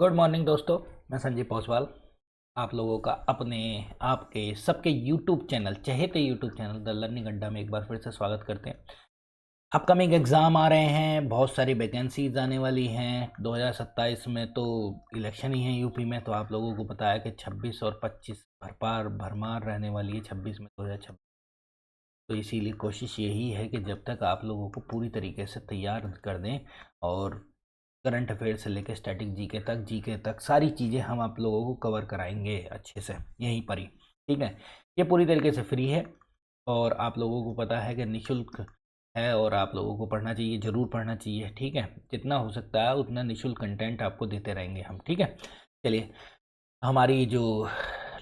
Good morning दोस्तों, मैं संजीव पोसवाल आप लोगों का अपने आपके सबके यूट्यूब चैनल चहेते YouTube channel the learning Adda में एक बार फिर से स्वागत करते हैं। अपकमिंग एग्ज़ाम आ रहे हैं, बहुत सारी वैकेंसीज आने वाली हैं। 2027 में तो इलेक्शन ही है यूपी में, तो आप लोगों को पता है कि 26 और 25 भरमार रहने वाली है 26 में 2026। तो इसीलिए कोशिश यही है कि जब तक आप लोगों को पूरी तरीके से तैयार कर दें और करंट अफेयर से लेकर स्टैटिक जीके तक सारी चीज़ें हम आप लोगों को कवर कराएंगे अच्छे से यहीं पर ही। ठीक है, ये पूरी तरीके से फ्री है और आप लोगों को पता है कि निशुल्क है और आप लोगों को पढ़ना चाहिए, ज़रूर पढ़ना चाहिए। ठीक है, जितना हो सकता है उतना निशुल्क कंटेंट आपको देते रहेंगे हम। ठीक है, चलिए, हमारी जो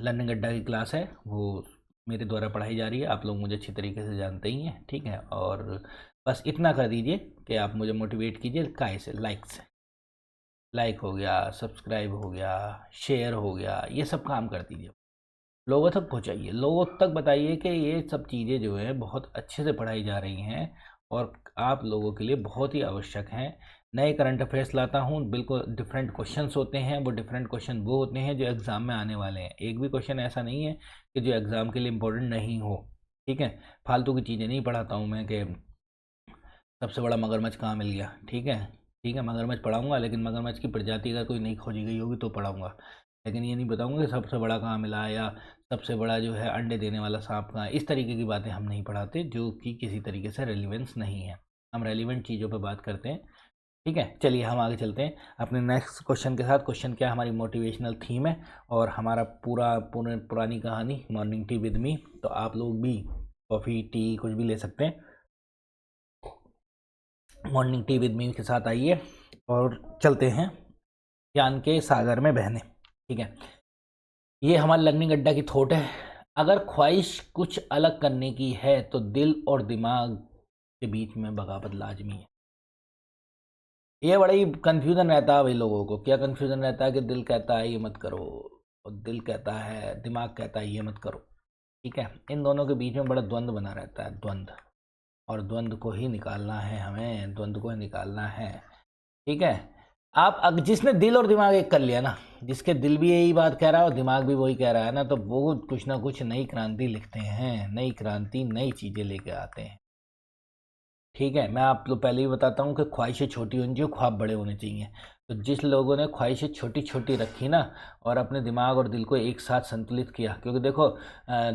लर्निंग अड्डा की क्लास है वो मेरे द्वारा पढ़ाई जा रही है। आप लोग मुझे अच्छी तरीके से जानते ही हैं। ठीक है, और बस इतना कर दीजिए कि आप मुझे मोटिवेट कीजिए काय से, लाइक से। लाइक हो गया, सब्सक्राइब हो गया, शेयर हो गया, ये सब काम कर दीजिए। लोगों तक पहुंचाइए, लोगों तक बताइए कि ये सब चीज़ें जो है बहुत अच्छे से पढ़ाई जा रही हैं और आप लोगों के लिए बहुत ही आवश्यक हैं। नए करंट अफेयर्स लाता हूँ, बिल्कुल डिफरेंट क्वेश्चंस होते हैं। वो डिफरेंट क्वेश्चन वो होते हैं जो एग्ज़ाम में आने वाले हैं। एक भी क्वेश्चन ऐसा नहीं है कि जो एग्ज़ाम के लिए इम्पोर्टेंट नहीं हो। ठीक है, फालतू की चीज़ें नहीं पढ़ाता हूँ मैं कि सबसे बड़ा मगरमच्छ कहाँ मिल गया। ठीक है, ठीक है, मगरमच्छ पढ़ाऊंगा, लेकिन मगरमच्छ की प्रजाति का कोई नहीं खोजी गई होगी तो पढ़ाऊंगा। लेकिन ये नहीं बताऊंगा कि सबसे बड़ा कहाँ मिला या सबसे बड़ा जो है अंडे देने वाला सांप कहाँ है। इस तरीके की बातें हम नहीं पढ़ाते जो कि किसी तरीके से रेलिवेंस नहीं है। हम रेलिवेंट चीज़ों पर बात करते हैं। ठीक है, चलिए हम आगे चलते हैं अपने नेक्स्ट क्वेश्चन के साथ। क्वेश्चन क्या है, हमारी मोटिवेशनल थीम है और हमारा पुरानी कहानी मॉर्निंग टी विद मी। तो आप लोग भी कॉफ़ी टी कुछ भी ले सकते हैं। मॉर्निंग टी विद मी के साथ आइए और चलते हैं ज्ञान के सागर में बहने। ठीक है, ये हमारा लर्निंग अड्डा की थॉट है। अगर ख्वाहिश कुछ अलग करने की है तो दिल और दिमाग के बीच में बगावत लाजमी है। ये बड़ा ही कन्फ्यूज़न रहता है भाई लोगों को। क्या कन्फ्यूज़न रहता है कि दिल कहता है ये मत करो और दिल कहता है, दिमाग कहता है ये मत करो। ठीक है, इन दोनों के बीच में बड़ा द्वंद्व बना रहता है, द्वंद्व। और द्वंद्व को ही निकालना है हमें, द्वंद्व को ही निकालना है। ठीक है, जिसने दिल और दिमाग एक कर लिया ना, जिसके दिल भी यही बात कह रहा है और दिमाग भी वही कह रहा है ना, तो वो कुछ ना कुछ नई क्रांति लिखते हैं। नई क्रांति नई चीज़ें लेके आते हैं। ठीक है, मैं आप लोग पहले ही बताता हूँ कि ख्वाहिशें छोटी होनी चाहिए, ख्वाब बड़े होने चाहिए। तो जिस लोगों ने ख्वाहिशें छोटी छोटी रखी ना और अपने दिमाग और दिल को एक साथ संतुलित किया, क्योंकि देखो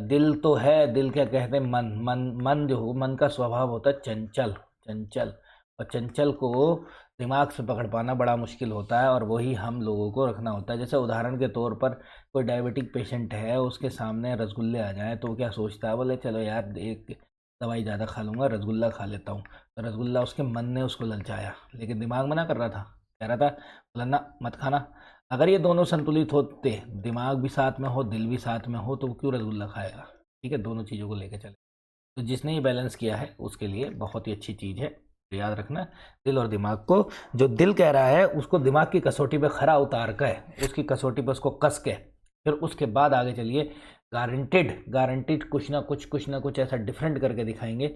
दिल तो है, दिल क्या कहते हैं, मन मन मन जो हो, मन का स्वभाव होता है चंचल, चंचल। और चंचल को दिमाग से पकड़ पाना बड़ा मुश्किल होता है और वही हम लोगों को रखना होता है। जैसे उदाहरण के तौर पर कोई डायबिटिक पेशेंट है, उसके सामने रसगुल्ले आ जाएं तो वो क्या सोचता है, बोले चलो यार एक दवाई ज़्यादा खा लूँगा, रसगुल्ला खा लेता हूँ। तो रसगुल्ला उसके मन ने उसको ललचाया, लेकिन दिमाग मना कर रहा था, कह रहा था बोला ना मत खाना। अगर ये दोनों संतुलित होते, दिमाग भी साथ में हो, दिल भी साथ में हो, तो वो क्यों रसगुल्ला खाएगा। ठीक है, दोनों चीज़ों को लेकर चले। तो जिसने ये बैलेंस किया है उसके लिए बहुत ही अच्छी चीज़ है। तो याद रखना, दिल और दिमाग को, जो दिल कह रहा है उसको दिमाग की कसौटी पे खरा उतार कर, उसकी कसौटी पे उसको कस के, फिर उसके बाद आगे चलिए। गारंटेड गारंटेड कुछ ना कुछ ऐसा डिफरेंट करके दिखाएंगे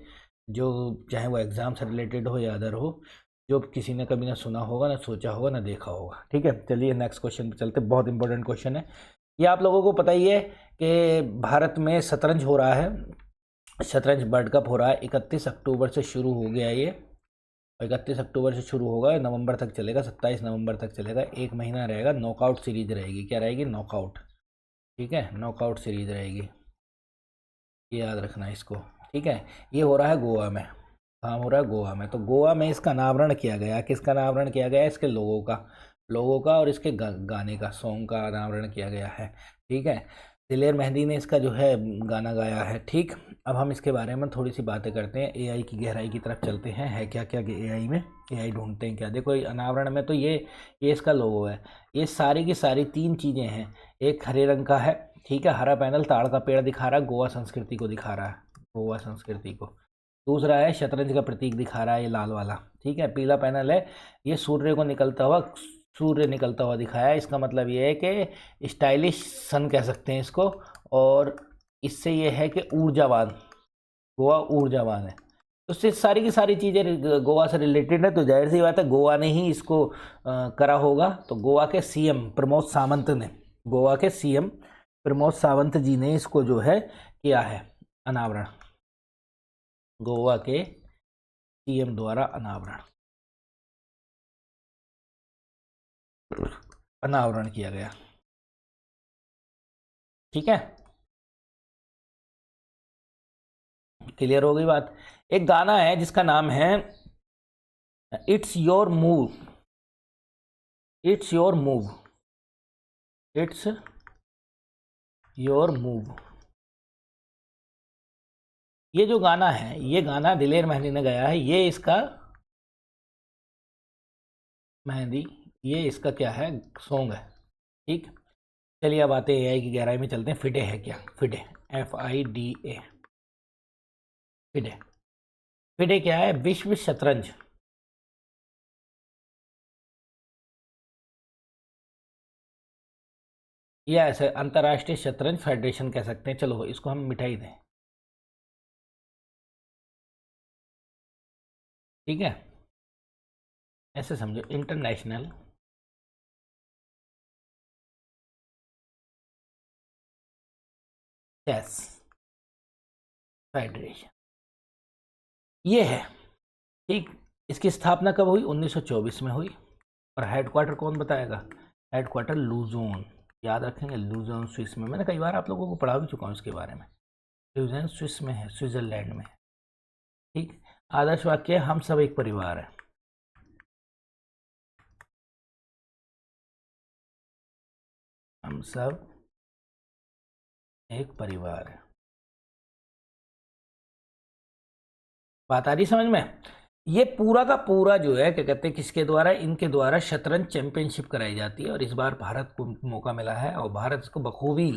जो, चाहे वो एग्ज़ाम से रिलेटेड हो या अदर हो, जो किसी ने कभी ना सुना होगा, ना सोचा होगा, ना देखा होगा। ठीक है, चलिए नेक्स्ट क्वेश्चन पे चलते। बहुत इंपॉर्टेंट क्वेश्चन है ये। आप लोगों को पता ही है कि भारत में शतरंज हो रहा है, शतरंज वर्ल्ड कप हो रहा है। 31 अक्टूबर से शुरू हो गया ये, 31 अक्टूबर से शुरू होगा, नवंबर तक चलेगा, 27 नवंबर तक चलेगा। एक महीना रहेगा, नॉकआउट सीरीज रहेगी। क्या रहेगी? नॉकआउट। ठीक है, नॉकआउट सीरीज रहेगी, ये याद रखना इसको। ठीक है, ये हो रहा है गोवा में। कहाँ हो रहा है? गोवा में। तो गोवा में इसका अनावरण किया गया। किसका अनावरण किया गया? इसके लोगों का और इसके गाने का, सॉन्ग का अनावरण किया गया है। ठीक है, दिलेर मेहंदी ने इसका जो है गाना गाया है। ठीक, अब हम इसके बारे में थोड़ी सी बातें करते हैं, एआई की गहराई की तरफ चलते हैं। है क्या क्या एआई में, एआई ढूंढते हैं क्या। देखो अनावरण में तो ये इसका लोगो है। ये सारी की सारी तीन चीज़ें हैं। एक हरे रंग का है, ठीक है, हरा पैनल ताड़ का पेड़ दिखा रहा है, गोवा संस्कृति को दिखा रहा है, गोवा संस्कृति को। दूसरा है शतरंज का प्रतीक दिखा रहा है, ये लाल वाला। ठीक है, पीला पैनल है, ये सूर्य निकलता हुआ दिखाया है। इसका मतलब ये है कि स्टाइलिश सन कह सकते हैं इसको, और इससे ये है कि ऊर्जावान, गोवा ऊर्जावान है। तो उससे सारी की सारी चीज़ें गोवा से रिलेटेड है, तो जाहिर सी बात है गोवा ने ही इसको करा होगा। तो गोवा के सीएम प्रमोद सावंत ने, गोवा के सीएम प्रमोद सावंत जी ने इसको जो है किया है अनावरण, गोवा के सीएम द्वारा अनावरण किया गया। ठीक है, क्लियर हो गई बात। एक गाना है जिसका नाम है it's your move, it's your move, it's your move. ये जो गाना है, ये गाना दिलेर मेहंदी ने गाया है। ये इसका मेहंदी, ये इसका क्या है, सॉन्ग है। ठीक, चलिए अब आते हैं एआई की गहराई में चलते हैं। फिडे है क्या, फिडे, FIDE, फिडे, फिडे क्या है, विश्व शतरंज, या ऐसे अंतर्राष्ट्रीय शतरंज फेडरेशन कह सकते हैं। चलो इसको हम मिठाई दें, ठीक है, ऐसे समझो, इंटरनेशनल चेस फेडरेशन, ये है। ठीक, इसकी स्थापना कब हुई, 1924 में हुई। और हेडक्वार्टर कौन बताएगा, हेडक्वार्टर लुजोन, याद रखेंगे, लुजोन स्विस में। मैंने कई बार आप लोगों को पढ़ा भी चुका हूँ इसके बारे में। लुजोन स्विस में है, स्विट्जरलैंड में। ठीक, आदर्श वाक्य, हम सब एक परिवार है। हम सब एक परिवार है। बात आ रही समझ में। ये पूरा का पूरा जो है क्या कहते हैं, किसके द्वारा, इनके द्वारा शतरंज चैंपियनशिप कराई जाती है। और इस बार भारत को मौका मिला है और भारत इसको बखूबी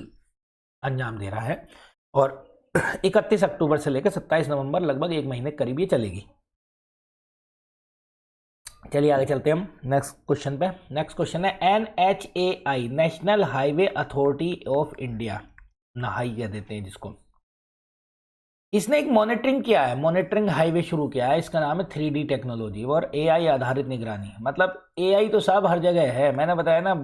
अंजाम दे रहा है। और 31 अक्टूबर से लेकर 27 नवंबर, लगभग एक महीने करीब ये चलेगी। चलिए आगे चलते हैं हम नेक्स्ट क्वेश्चन पे। नेक्स्ट क्वेश्चन है NHAI, national highway authority of India, नहाई कह देते हैं जिसको। इसने एक मॉनिटरिंग किया है, मॉनिटरिंग हाईवे शुरू किया है। इसका नाम है 3D टेक्नोलॉजी और AI आधारित निगरानी। मतलब AI तो साहब हर जगह है, मैंने बताया ना,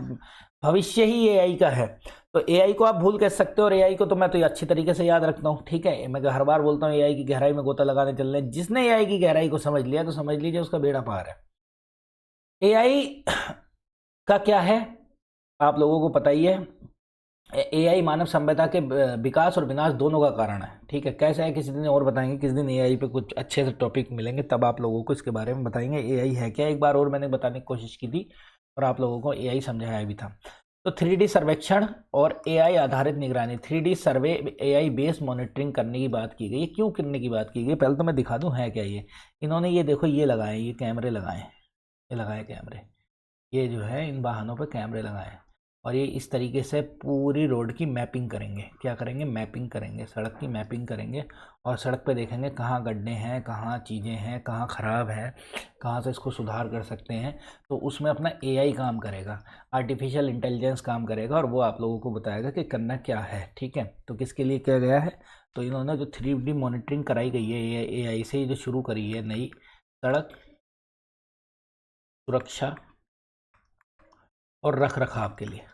भविष्य ही AI का है। तो AI को आप भूल कह सकते हो, और AI को तो मैं तो अच्छी तरीके से याद रखता हूँ। ठीक है, मैं हर बार बोलता हूँ AI की गहराई में गोता लगाने चल रहे हैं। जिसने AI की गहराई को समझ लिया तो समझ लीजिए उसका बेड़ा पार है। AI का क्या है आप लोगों को पता ही है। AI मानव सभ्यता के विकास और विनाश दोनों का कारण है। ठीक है, कैसे है किसी दिन और बताएंगे, किसी दिन AI पे कुछ अच्छे से टॉपिक मिलेंगे तब आप लोगों को इसके बारे में बताएंगे AI है क्या। एक बार और मैंने बताने की कोशिश की थी और आप लोगों को AI समझाया भी था। तो 3D सर्वेक्षण और AI आधारित निगरानी, 3D सर्वे, AI बेस्ड मॉनिटरिंग करने की बात की गई है। क्यों करने की बात की गई, पहले तो मैं दिखा दूं है क्या ये। इन्होंने ये देखो ये लगाए, ये कैमरे लगाए, ये लगाए कैमरे, ये जो है इन वाहनों पर कैमरे लगाए। और ये इस तरीके से पूरी रोड की मैपिंग करेंगे। क्या करेंगे, मैपिंग करेंगे, सड़क की मैपिंग करेंगे। और सड़क पे देखेंगे कहाँ गड्ढे हैं, कहाँ चीज़ें हैं, कहाँ ख़राब है, कहाँ से इसको सुधार कर सकते हैं। तो उसमें अपना AI काम करेगा, आर्टिफिशियल इंटेलिजेंस काम करेगा और वो आप लोगों को बताएगा कि करना क्या है। ठीक है, तो किसके लिए किया गया है, तो इन्होंने जो 3D मॉनिटरिंग कराई गई है AI से, जो शुरू करी है नई, सड़क सुरक्षा और रख रखाव के लिए।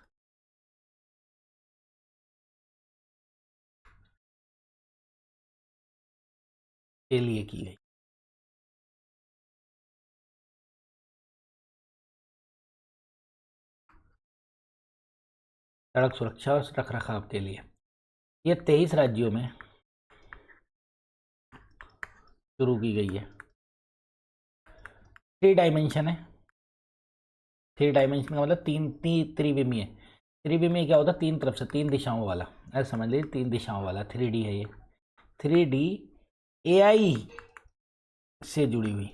की गई। सड़क सुरक्षा और रख रखाव के लिए ये 23 राज्यों में शुरू की गई है। 3 डायमेंशन है। 3 डायमेंशन का मतलब त्रिविमीय। त्रिविमीय क्या होता है, 3 तरफ से 3 दिशाओं वाला, ऐसा समझ लीजिए 3 दिशाओं वाला 3D है ये। 3D AI से जुड़ी हुई।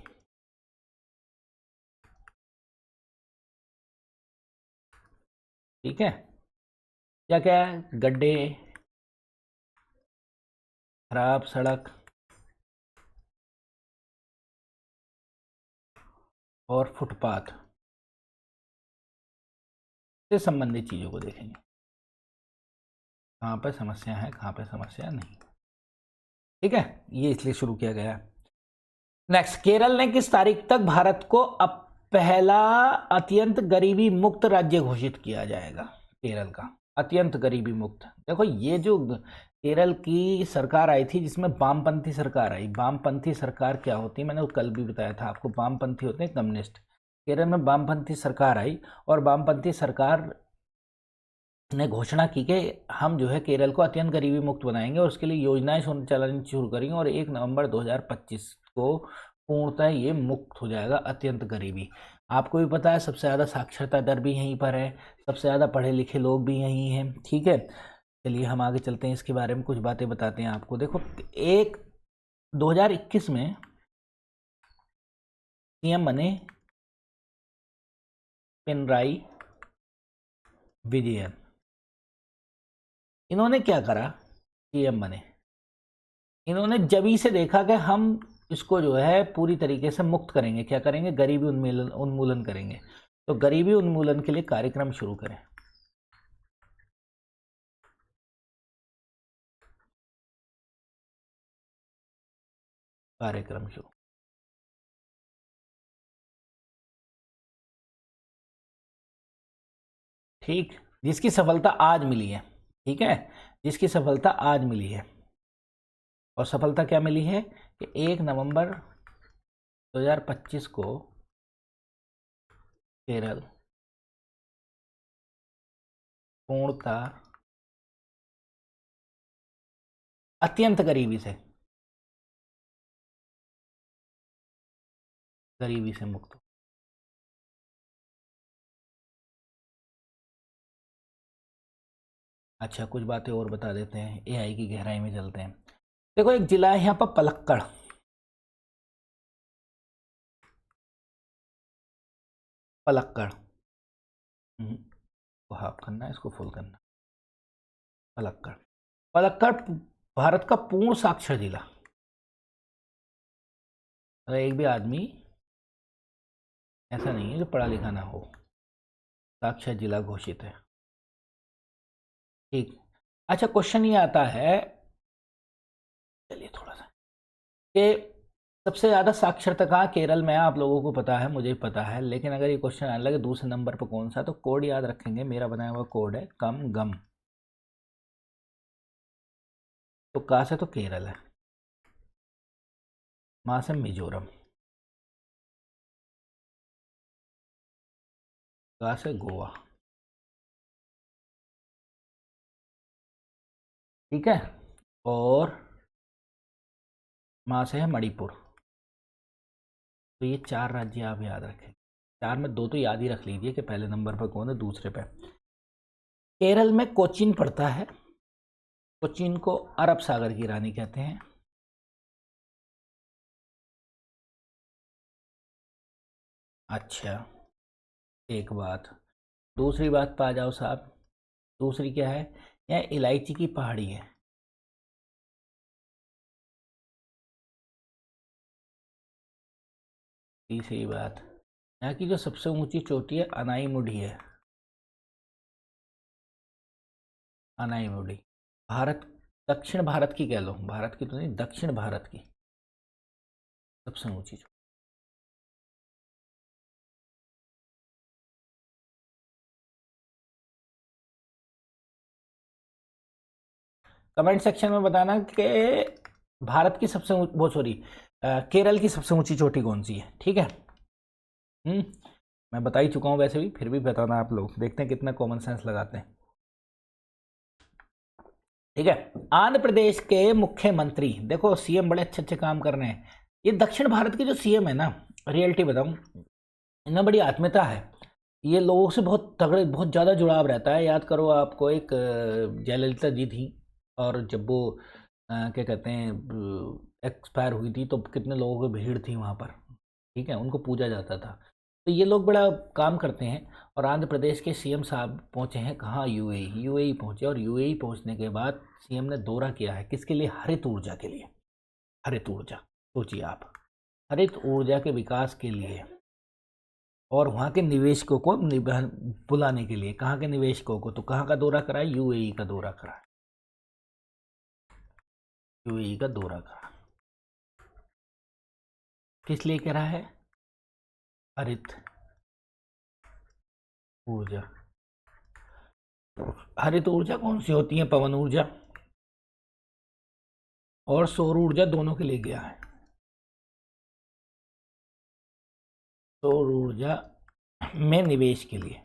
ठीक है, क्या क्या है, गड्ढे, खराब सड़क और फुटपाथ से संबंधित चीज़ों को देखेंगे, कहाँ पर समस्या है, कहाँ पर समस्या नहीं। ठीक है, ये इसलिए शुरू किया गया है। नेक्स्ट, केरल ने किस तारीख तक भारत को अब पहला अत्यंत गरीबी मुक्त राज्य घोषित किया जाएगा? केरल का अत्यंत गरीबी मुक्त। देखो ये जो केरल की सरकार आई थी जिसमें वामपंथी सरकार आई, वामपंथी सरकार क्या होती है मैंने कल भी बताया था आपको, वामपंथी होते हैं कम्युनिस्ट। केरल में वामपंथी सरकार आई और वामपंथी सरकार ने घोषणा की कि हम जो है केरल को अत्यंत गरीबी मुक्त बनाएंगे और उसके लिए योजनाएं चलानी शुरू करेंगे और 1 नवंबर 2025 को पूर्णतः ये मुक्त हो जाएगा अत्यंत गरीबी। आपको भी पता है सबसे ज़्यादा साक्षरता दर भी यहीं पर है, सबसे ज़्यादा पढ़े लिखे लोग भी यहीं हैं। ठीक है, चलिए हम आगे चलते हैं, इसके बारे में कुछ बातें बताते हैं आपको। देखो 2021 में सीएम बने पिनराई विजयन। इन्होंने क्या करा, सीएम बने, इन्होंने जभी से देखा कि हम इसको जो है पूरी तरीके से मुक्त करेंगे, क्या करेंगे, गरीबी उन्मूलन करेंगे, तो गरीबी उन्मूलन के लिए कार्यक्रम शुरू करें। कार्यक्रम शुरू, ठीक, जिसकी सफलता आज मिली है। ठीक है, जिसकी सफलता आज मिली है, और सफलता क्या मिली है कि 1 नवंबर 2025 को केरल पूर्णतः अत्यंत गरीबी से मुक्त हो। अच्छा, कुछ बातें और बता देते हैं, एआई की गहराई में चलते हैं। देखो एक जिला है यहाँ पर पलक्कड़, पलक्कड़, को हाफ करना है, इसको फुल करना। पलक्कड़, पलक्कड़ भारत का पूर्ण साक्षर जिला। अगर एक भी आदमी ऐसा नहीं है जो पढ़ा लिखा ना हो, साक्षर जिला घोषित है। ठीक, अच्छा क्वेश्चन ये आता है, चलिए थोड़ा सा, कि सबसे ज़्यादा साक्षरता कहाँ केरल में है, आप लोगों को पता है, मुझे पता है, लेकिन अगर ये क्वेश्चन आने लगे दूसरे नंबर पर कौन सा, तो कोड याद रखेंगे, मेरा बनाया हुआ कोड है कम गम, तो कहाँ से, तो केरल है, वहाँ से मिजोरम, कहाँ से, गोवा। ठीक है, और वहाँ से है मणिपुर। तो ये 4 राज्य आप याद रखें, 4 में 2 तो याद ही रख लीजिए कि पहले नंबर पर कौन है, दूसरे पे केरल में कोचीन पड़ता है। कोचीन को अरब सागर की रानी कहते हैं। अच्छा, एक बात, दूसरी बात पे आ जाओ साहब, दूसरी क्या है, यह इलायची की पहाड़ी है। तीसरी बात, यहाँ की जो सबसे ऊंची चोटी है अनाईमुडी है, अनाईमुडी। भारत, दक्षिण भारत की कह लो, भारत की तो नहीं, दक्षिण भारत की सबसे ऊंची चोटी। कमेंट सेक्शन में बताना कि भारत की सबसे वो सॉरी केरल की सबसे ऊंची चोटी कौन सी है। ठीक है, मैं बता ही चुका हूँ वैसे भी, फिर भी बताना आप लोग, देखते हैं कितना कॉमन सेंस लगाते हैं। ठीक है, आंध्र प्रदेश के मुख्यमंत्री, देखो सीएम बड़े अच्छे अच्छे काम कर रहे हैं। ये दक्षिण भारत के जो सीएम है ना, रियलिटी बताऊं, इनमें बड़ी आत्मीयता है, ये लोगों से बहुत तगड़े, बहुत ज़्यादा जुड़ाव रहता है। याद करो आपको, एक जयललिता जी थी, और जब वो क्या कहते हैं एक्सपायर हुई थी, तो कितने लोगों की भीड़ थी वहाँ पर। ठीक है, उनको पूजा जाता था। तो ये लोग बड़ा काम करते हैं। और आंध्र प्रदेश के सीएम साहब पहुंचे हैं कहाँ, यूएई, यूएई पहुंचे, और यूएई पहुंचने के बाद सीएम ने दौरा किया है, किसके लिए, हरित ऊर्जा के लिए। हरित ऊर्जा, सोचिए आप, हरित ऊर्जा के विकास के लिए, और वहाँ के निवेशकों को बुलाने के लिए। कहाँ के निवेशकों को, तो कहाँ का दौरा करा है, यूएई का दौरा करा है, यूएई का दौरा करा। किस लिए कह रहा है? हरित ऊर्जा। हरित ऊर्जा कौन सी होती है? पवन ऊर्जा और सौर ऊर्जा दोनों के लिए गया है। सौर ऊर्जा में निवेश के लिए।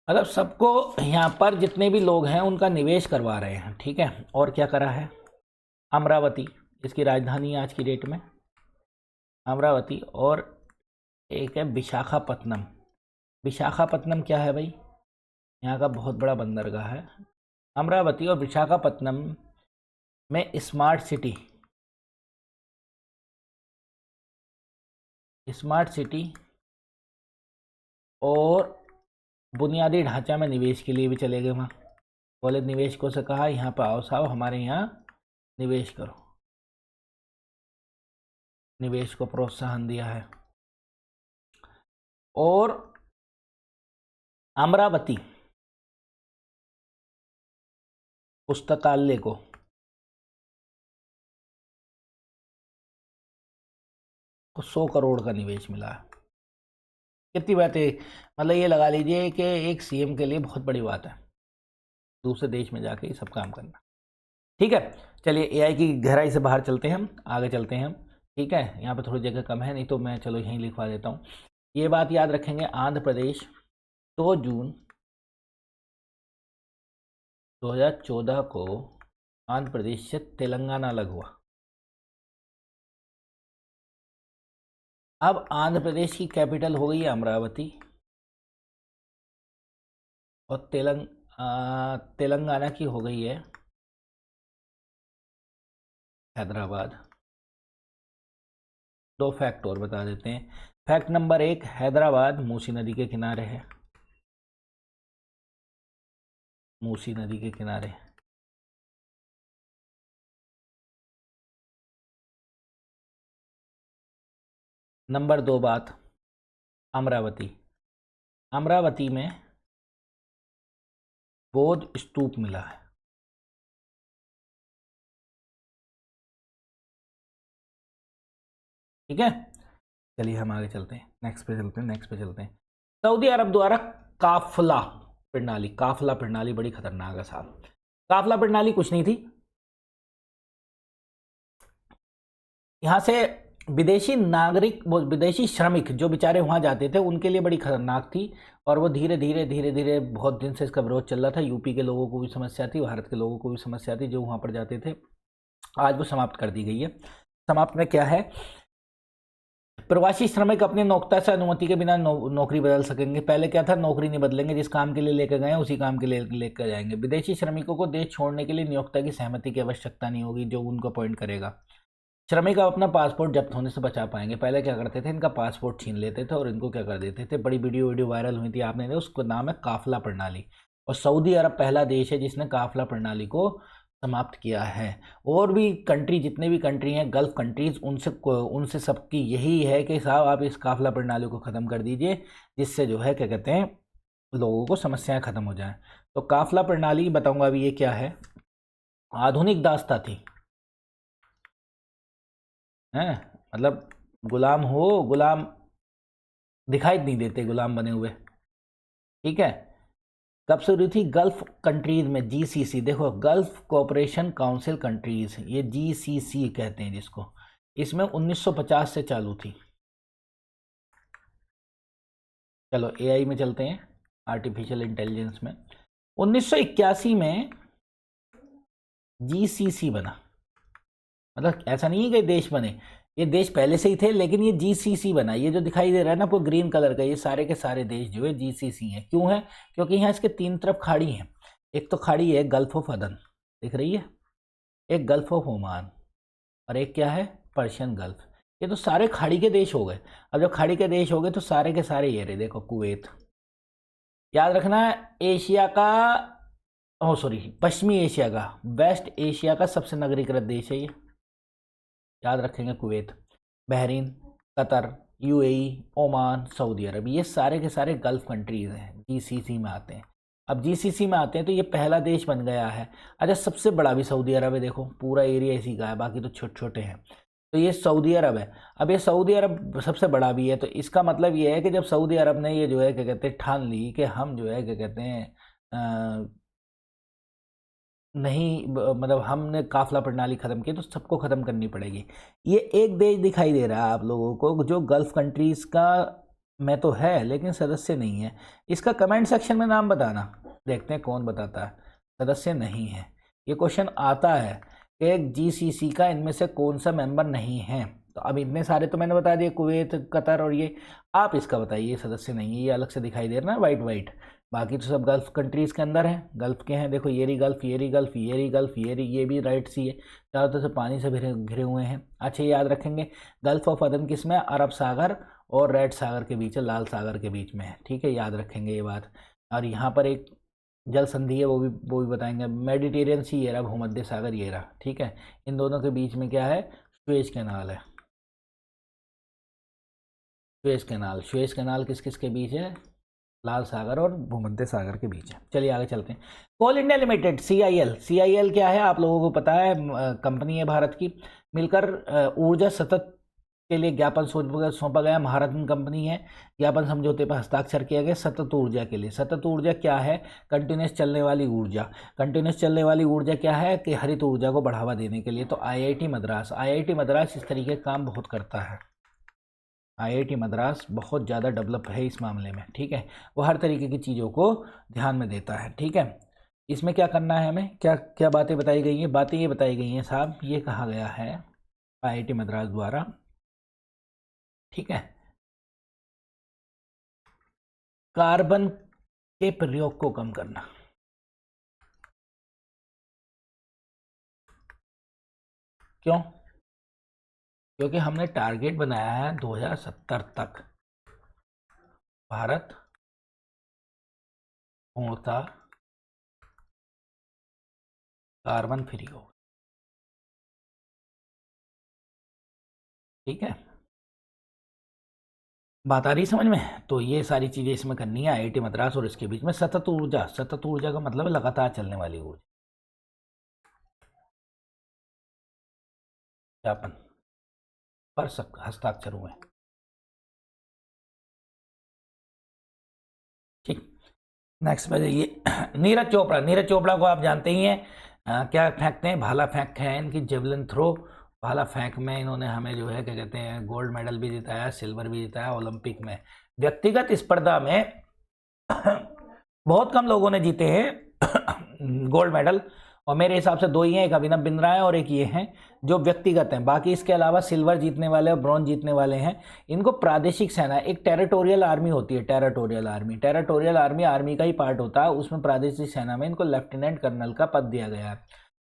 मतलब सबको यहाँ पर जितने भी लोग हैं उनका निवेश करवा रहे हैं, ठीक है। और क्या करा है? अमरावती, इसकी राजधानी आज की डेट में अमरावती, और एक है विशाखापत्तनम। विशाखापत्तनम क्या है भाई? यहाँ का बहुत बड़ा बंदरगाह है। अमरावती और विशाखापत्तनम में स्मार्ट सिटी और बुनियादी ढांचा में निवेश के लिए भी चले गए वहाँ। बोले निवेशकों से कहा यहाँ पर आओ साहब, हमारे यहाँ निवेश करो। निवेश को प्रोत्साहन दिया है। और अमरावती पुस्तकालय को तो 100 करोड़ का निवेश मिला है। कितनी बात है? मतलब ये लगा लीजिए कि एक सीएम के लिए बहुत बड़ी बात है दूसरे देश में जाके ये सब काम करना, ठीक है। चलिए एआई की गहराई से बाहर चलते हैं, हम आगे चलते हैं हम, ठीक है। यहाँ पे थोड़ी जगह कम है, नहीं तो मैं चलो यहीं लिखवा देता हूँ। ये बात याद रखेंगे, आंध्र प्रदेश 2 जून 2014 को आंध्र प्रदेश से तेलंगाना अलग हुआ। अब आंध्र प्रदेश की कैपिटल हो गई है अमरावती और तेलंगाना की हो गई है हैदराबाद। 2 फैक्ट और बता देते हैं। फैक्ट नंबर 1, हैदराबाद मूसी नदी के किनारे है। मूसी नदी के किनारे। नंबर 2 बात, अमरावती में बौद्ध स्तूप मिला है। ठीक है, चलिए हम आगे चलते हैं, नेक्स्ट पे चलते हैं। सऊदी अरब द्वारा काफला प्रणाली बड़ी खतरनाक है साहब। काफला प्रणाली कुछ नहीं थी, यहां से विदेशी श्रमिक जो बेचारे वहां जाते थे उनके लिए बड़ी खतरनाक थी। और वो धीरे धीरे बहुत दिन से इसका विरोध चल रहा था। यूपी के लोगों को भी समस्या थी, भारत के लोगों को भी समस्या थी जो वहां पर जाते थे। आज वो समाप्त कर दी गई है। समाप्त में क्या है? प्रवासी श्रमिक अपनी नियोक्ता से अनुमति के बिना नौकरी बदल सकेंगे। पहले क्या था? नौकरी नहीं बदलेंगे, जिस काम के लिए लेकर गए उसी काम के लिए लेकर जाएंगे। विदेशी श्रमिकों को देश छोड़ने के लिए नियोक्ता की सहमति की आवश्यकता नहीं होगी, जो उनको अपॉइंट करेगा। श्रमिक अब अपना पासपोर्ट जब्त होने से बचा पाएंगे। पहले क्या करते थे? इनका पासपोर्ट छीन लेते थे और इनको क्या कर देते थे? बड़ी वीडियो वायरल हुई थी, आपने देखा, उसका नाम है काफला प्रणाली। और सऊदी अरब पहला देश है जिसने काफला प्रणाली को समाप्त किया है। और भी कंट्री, जितने भी कंट्री हैं गल्फ कंट्रीज, उनसे सबकी यही है कि साहब आप इस काफला प्रणाली को ख़त्म कर दीजिए, जिससे जो है क्या कहते हैं, लोगों को समस्याएं ख़त्म हो जाएं। तो काफला प्रणाली बताऊंगा अभी ये क्या है। आधुनिक दास्ता थी, हैं, मतलब गुलाम हो, गुलाम दिखाई नहीं देते गुलाम बने हुए, ठीक है। कब से हुई थी? गल्फ कंट्रीज में, जीसीसी, देखो गल्फ कोऑपरेशन काउंसिल कंट्रीज, ये जीसीसी कहते हैं जिसको। इसमें 1950 से चालू थी। चलो एआई में चलते हैं, आर्टिफिशियल इंटेलिजेंस में। 1981 में जीसीसी बना। मतलब ऐसा नहीं है कि देश बने, ये देश पहले से ही थे, लेकिन ये जीसीसी बना। ये जो दिखाई दे रहा है ना आपको ग्रीन कलर का, ये सारे के सारे देश जो है जीसीसी हैं। क्यों है? क्योंकि यहाँ इसके 3 तरफ खाड़ी हैं। एक तो खाड़ी है गल्फ ऑफ अदन, दिख रही है, एक गल्फ ऑफ ओमान, और एक क्या है? Persian gulf. ये तो सारे खाड़ी के देश हो गए। अब जब खाड़ी के देश हो गए तो सारे के सारे ये रहे, देखो कुवैत। याद रखना, एशिया का, ओ सॉरी, पश्चिमी एशिया का, वेस्ट एशिया का सबसे नगरीकृत देश है ये, याद रखेंगे। Kuwait, Bahrain, Qatar, UAE, Oman, Saudi Arabia, ये सारे के सारे गल्फ कंट्रीज हैं, जीसीसी में आते हैं। अब जीसीसी में आते हैं तो ये पहला देश बन गया है। अच्छा, सबसे बड़ा भी सऊदी अरब है, देखो पूरा एरिया इसी का है, बाकी तो छोटे छोटे हैं। तो ये सऊदी अरब है। अब ये सऊदी अरब सबसे बड़ा भी है, तो इसका मतलब ये है कि जब सऊदी अरब ने ये जो है क्या कहते हैं ठान ली कि हम जो है क्या कहते हैं नहीं मतलब हमने काफिला प्रणाली खत्म की, तो सबको खत्म करनी पड़ेगी। ये एक देश दिखाई दे रहा है आप लोगों को जो गल्फ कंट्रीज का में तो है लेकिन सदस्य नहीं है। इसका कमेंट सेक्शन में नाम बताना, देखते हैं कौन बताता है। सदस्य नहीं है, ये क्वेश्चन आता है कि जीसीसी का इनमें से कौन सा मेंबर नहीं है। तो अब इतने सारे तो मैंने बता दिए, कुवैत, कतर और ये। आप इसका बताइए, सदस्य नहीं है, ये अलग से दिखाई दे रहा है वाइट वाइट। बाकी तो सब गल्फ कंट्रीज़ के अंदर है, गल्फ के हैं। देखो ये रही गल्फ, ये रही गल्फ, ये रही गल्फ, ये रही, ये भी राइट सी है, चारों तरफ से पानी से घिरे घिरे हुए हैं। अच्छा, याद रखेंगे गल्फ ऑफ अदन किस में, अरब सागर और रेड सागर के बीच है, लाल सागर के बीच में है। ठीक है, याद रखेंगे ये बात। और यहाँ पर एक जल संधि है, वो भी बताएंगे। मेडिटेरियन सी ये रहा, भूमध्य सागर ये रहा। ठीक है, इन दोनों के बीच में क्या है, सुएज कैनाल है। सुएज कैनाल किस किस के बीच है, लाल सागर और भूमध्य सागर के बीच है। चलिए आगे चलते हैं। कोल इंडिया लिमिटेड, सीआईएल क्या है आप लोगों को पता है, कंपनी है भारत की। मिलकर ऊर्जा सतत के लिए ज्ञापन सौंपा गया। महारत्न कंपनी है। ज्ञापन समझौते पर हस्ताक्षर किया गया सतत ऊर्जा के लिए। सतत ऊर्जा क्या है, कंटिन्यूस चलने वाली ऊर्जा। कंटिन्यूस चलने वाली ऊर्जा क्या है कि हरित ऊर्जा को बढ़ावा देने के लिए। तो आईआईटी मद्रास इस तरीके का काम बहुत करता है। आईआईटी मद्रास बहुत ज़्यादा डेवलप है इस मामले में। ठीक है, वो हर तरीके की चीज़ों को ध्यान में देता है। ठीक है, इसमें क्या करना है हमें, क्या क्या बातें बताई गई हैं, बातें ये बताई गई हैं साहब, ये कहा गया है आईआईटी मद्रास द्वारा। ठीक है, कार्बन के प्रयोग को कम करना। क्यों? क्योंकि हमने टारगेट बनाया है 2070 तक भारत पूर्णतः कार्बन फ्री हो। ठीक है, बात आ रही समझ में? तो ये सारी चीज़ें इसमें करनी है आईआईटी मद्रास और इसके बीच में। सतत ऊर्जा का मतलब है लगातार चलने वाली ऊर्जा। ज्ञापन पर हस्ताक्षर हुए। ठीक, नेक्स्ट पे जाइए। नीरज चोपड़ा को आप जानते ही हैं। क्या फेंकते हैं, भाला फेंक है इनकी, जेवलिन थ्रो। भाला फेंक में इन्होंने हमें जो है क्या कहते हैं गोल्ड मेडल भी जिताया, सिल्वर भी जिताया ओलंपिक में। व्यक्तिगत स्पर्धा में बहुत कम लोगों ने जीते हैं गोल्ड मेडल, और मेरे हिसाब से दो ही हैं, एक अभिनव बिंद्रा है और एक ये हैं जो व्यक्तिगत हैं। बाकी इसके अलावा सिल्वर जीतने वाले और ब्रॉन्ज जीतने वाले हैं। इनको प्रादेशिक सेना, एक टेरिटोरियल आर्मी होती है, टेरिटोरियल आर्मी आर्मी का ही पार्ट होता है, उसमें प्रादेशिक सेना में इनको लेफ्टिनेंट कर्नल का पद दिया गया है।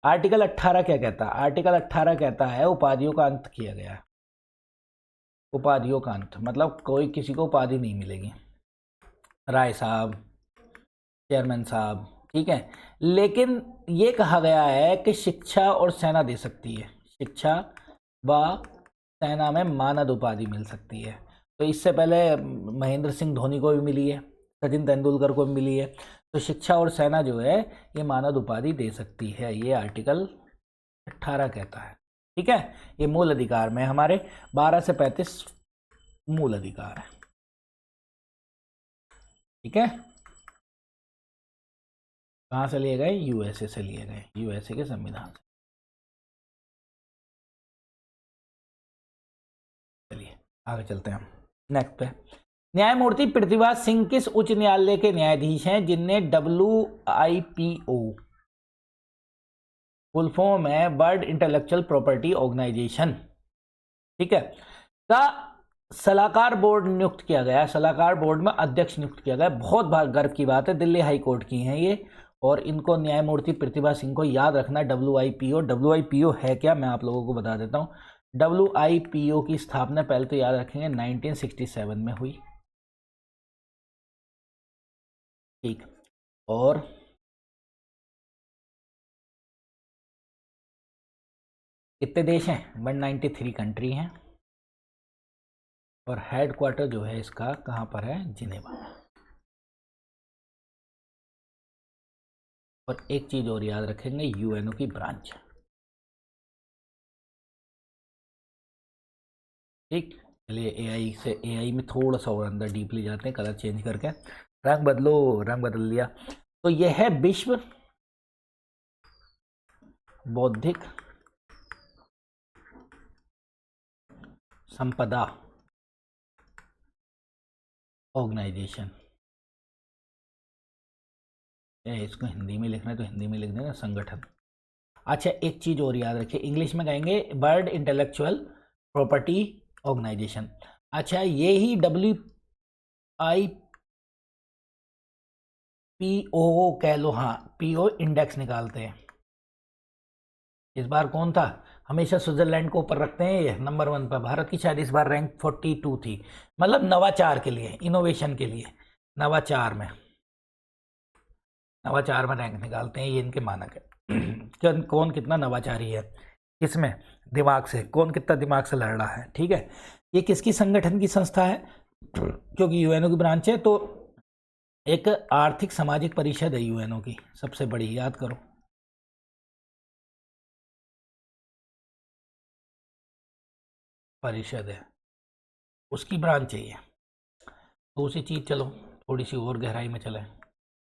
आर्टिकल 18 क्या कहता है, आर्टिकल 18 कहता है उपाधियों का अंत किया गया है। उपाधियों का अंत मतलब कोई किसी को उपाधि नहीं मिलेगी, राय साहब, चेयरमैन साहब। ठीक है, लेकिन ये कहा गया है कि शिक्षा और सेना दे सकती है, शिक्षा व सेना में मानद उपाधि मिल सकती है। तो इससे पहले महेंद्र सिंह धोनी को भी मिली है, सचिन तेंदुलकर को भी मिली है। तो शिक्षा और सेना जो है ये मानद उपाधि दे सकती है, ये आर्टिकल 18 कहता है। ठीक है, ये मूल अधिकार में हमारे 12 से 35 मूल अधिकार है। ठीक है, कहाँ से लिए गए, यूएसए से लिए गए, यूएसए के संविधान से। चलिए आगे चलते हैं हम नेक्स्ट पे। न्यायमूर्ति पृथ्वीराज सिंह किस उच्च न्यायालय के न्यायाधीश हैं जिनने WIPO फुल फॉर्म है वर्ल्ड इंटेलेक्चुअल प्रॉपर्टी ऑर्गेनाइजेशन, ठीक है, का सलाहकार बोर्ड नियुक्त किया गया। सलाहकार बोर्ड में अध्यक्ष नियुक्त किया गया। बहुत गर्व की बात है, दिल्ली हाई कोर्ट की हैं ये, और इनको न्यायमूर्ति पृथ्वीराज सिंह को याद रखना। WIPO है क्या, मैं आप लोगों को बता देता हूँ। WIPO की स्थापना पहले तो याद रखेंगे 1967 में हुई। ठीक, और कितने देश हैं, 193 कंट्री हैं, और हेडक्वार्टर जो है इसका कहाँ पर है, जिनेवा। और एक चीज़ और याद रखेंगे, यूएनओ की ब्रांच। ठीक, चलिए एआई में थोड़ा सा और अंदर डीपली जाते हैं, कलर चेंज करके, रंग बदलो, रंग बदल लिया। तो यह है विश्व बौद्धिक संपदा ऑर्गेनाइजेशन। इसको हिंदी में लिखना है तो हिंदी में लिख देना, संगठन। अच्छा, एक चीज़ और याद रखिए, इंग्लिश में कहेंगे वर्ल्ड इंटेलेक्चुअल प्रॉपर्टी ऑर्गेनाइजेशन। अच्छा, ये ही WIPO कह लो, हाँ, PO इंडेक्स निकालते हैं। इस बार कौन था? हमेशा स्विट्जरलैंड को ऊपर रखते हैं, ये नंबर 1 पर। भारत की शायद इस बार रैंक 42 थी, मतलब नवाचार के लिए, इनोवेशन के लिए, नवाचार में रैंक निकालते हैं, ये इनके मानक है। कौन कितना नवाचारी है, किसमें, दिमाग से, कौन कितना दिमाग से लड़ रहा है। ठीक है, ये किसकी संगठन की संस्था है? क्योंकि यूएनओ की ब्रांच है, तो एक आर्थिक सामाजिक परिषद है यूएनओ की, सबसे बड़ी, याद करो। परिषद है, उसकी ब्रांच है ये। दूसरी चीज, चलो थोड़ी सी और गहराई में चले,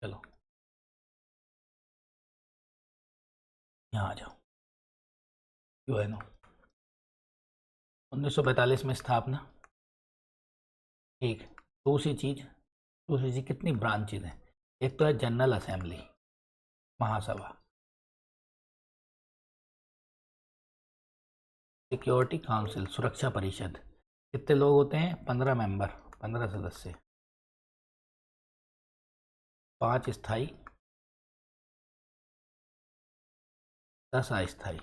चलो यहाँ आ जाओ। यूएनओ 1942 में स्थापना। ठीक, दूसरी चीज कितनी ब्रांचेज हैं? एक तो है जनरल असेंबली, महासभा। सिक्योरिटी काउंसिल, सुरक्षा परिषद। कितने लोग होते हैं? 15 मेंबर, 15 सदस्य। 5 स्थायी, 10 अस्थायी।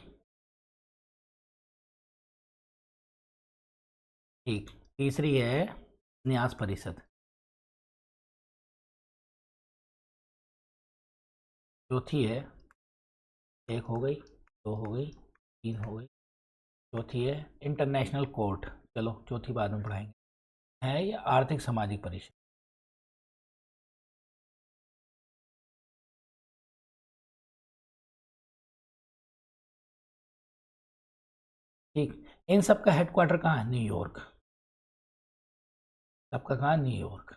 ठीक, तीसरी है न्यास परिषद। चौथी है, एक हो गई, 2 हो गई, 3 हो गई, चौथी है इंटरनेशनल कोर्ट। चलो चौथी बाद में पढ़ाएंगे। है ये आर्थिक सामाजिक परिषद। ठीक, इन सब का हेडक्वार्टर कहाँ है? न्यूयॉर्क। सबका कहाँ? न्यूयॉर्क।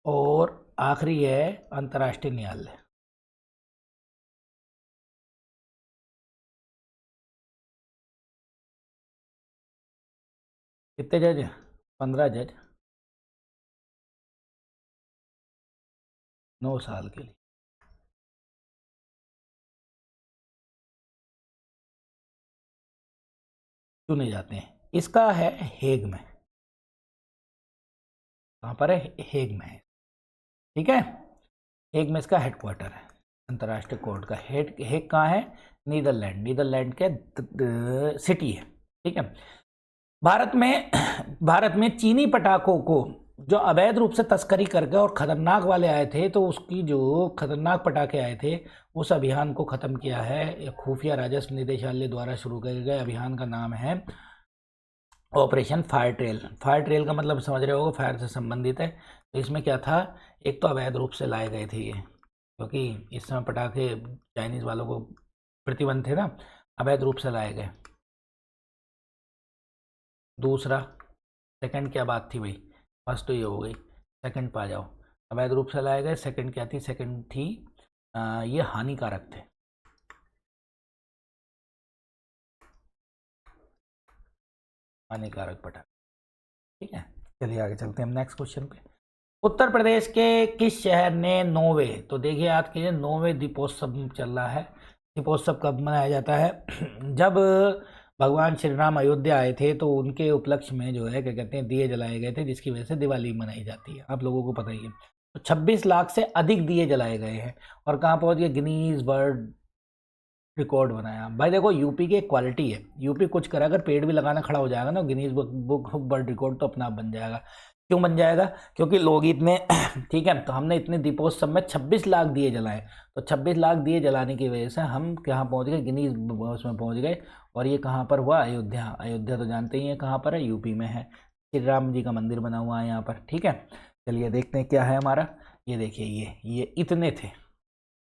और आखिरी है अंतर्राष्ट्रीय न्यायालय। कितने जज हैं? 15 जज, 9 साल के लिए। चुने जाते हैं। इसका है हेग में। कहाँ पर है? हेग में है। ठीक है, हेग में इसका हेडक्वार्टर है। अंतर्राष्ट्रीय कोर्ट का हेग कहाँ है? नीदरलैंड के सिटी है। ठीक है, भारत में चीनी पटाखों को जो अवैध रूप से तस्करी करके और खतरनाक वाले आए थे, तो उसकी जो खतरनाक पटाखे आए थे, उस अभियान को ख़त्म किया है खुफिया राजस्व निदेशालय द्वारा शुरू किए गए अभियान का नाम है operation fire trail. Fire trail का मतलब समझ रहे होगे, फायर से संबंधित है। तो इसमें क्या था, एक तो अवैध रूप से लाए गए थे ये, क्योंकि इस समय पटाखे चाइनीज़ वालों को प्रतिबंध थे ना, अवैध रूप से लाए गए। दूसरा, सेकंड क्या बात थी भाई? फर्स्ट तो ये हो गई, सेकंड पे आ जाओ। अवैध रूप से लाए गए, सेकंड क्या थी? सेकंड थी ये हानिकारक थे। हानिकारक पटाखे। ठीक है, चलिए आगे चलते हैं हम नेक्स्ट क्वेश्चन पे। उत्तर प्रदेश के किस शहर ने नौवे, तो देखिए याद कीजिए, नौवे दीपोत्सव चल रहा है। दीपोत्सव कब मनाया जाता है? जब भगवान श्री राम अयोध्या आए थे, तो उनके उपलक्ष्य में जो है क्या कहते हैं, दिए जलाए गए थे, जिसकी वजह से दिवाली मनाई जाती है, आप लोगों को पता ही है। तो 26 लाख से अधिक दिए जलाए गए हैं। और कहाँ पहुँच गए? गिनीज वर्ल्ड रिकॉर्ड बनाया। भाई देखो, यूपी की एक क्वालिटी है, यूपी कुछ करा, अगर पेड़ भी लगाना खड़ा हो जाएगा ना, गिनीज बुक वर्ल्ड रिकॉर्ड तो अपना आप बन जाएगा। क्यों बन जाएगा? क्योंकि लोग इतने ठीक है, तो हमने इतने दीपोत्सव में 26 लाख दिए जलाए, तो 26 लाख दिए जलाने की वजह से हम कहाँ पहुँच गए? गिनीज उसमें पहुँच गए। और ये कहाँ पर हुआ? अयोध्या। अयोध्या तो जानते ही हैं कहाँ पर है, यूपी में है। श्री राम जी का मंदिर बना हुआ है यहाँ पर। ठीक है, चलिए देखते हैं क्या है हमारा। ये देखिए ये इतने थे,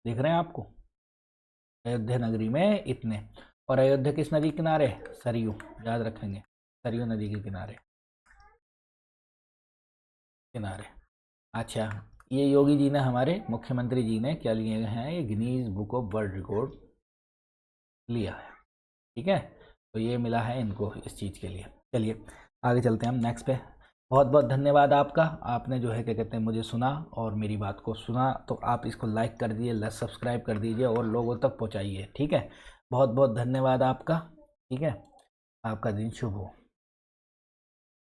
दिख रहे हैं आपको, अयोध्या नगरी में इतने। और अयोध्या किस नदी के किनारे? सरयू, याद रखेंगे, सरयू नदी के किनारे किनारे। अच्छा, ये योगी जी ने, हमारे मुख्यमंत्री जी ने क्या लिए हैं? ये Guinness book of world record लिया है, ठीक है। तो ये मिला है इनको इस चीज़ के लिए। चलिए आगे चलते हैं हम नेक्स्ट पे। बहुत बहुत धन्यवाद आपका, आपने जो है क्या कहते हैं मुझे सुना और मेरी बात को सुना। तो आप इसको लाइक कर दीजिए, सब्सक्राइब कर दीजिए और लोगों तक पहुंचाइए, ठीक है। बहुत बहुत धन्यवाद आपका, ठीक है। आपका दिन शुभ हो।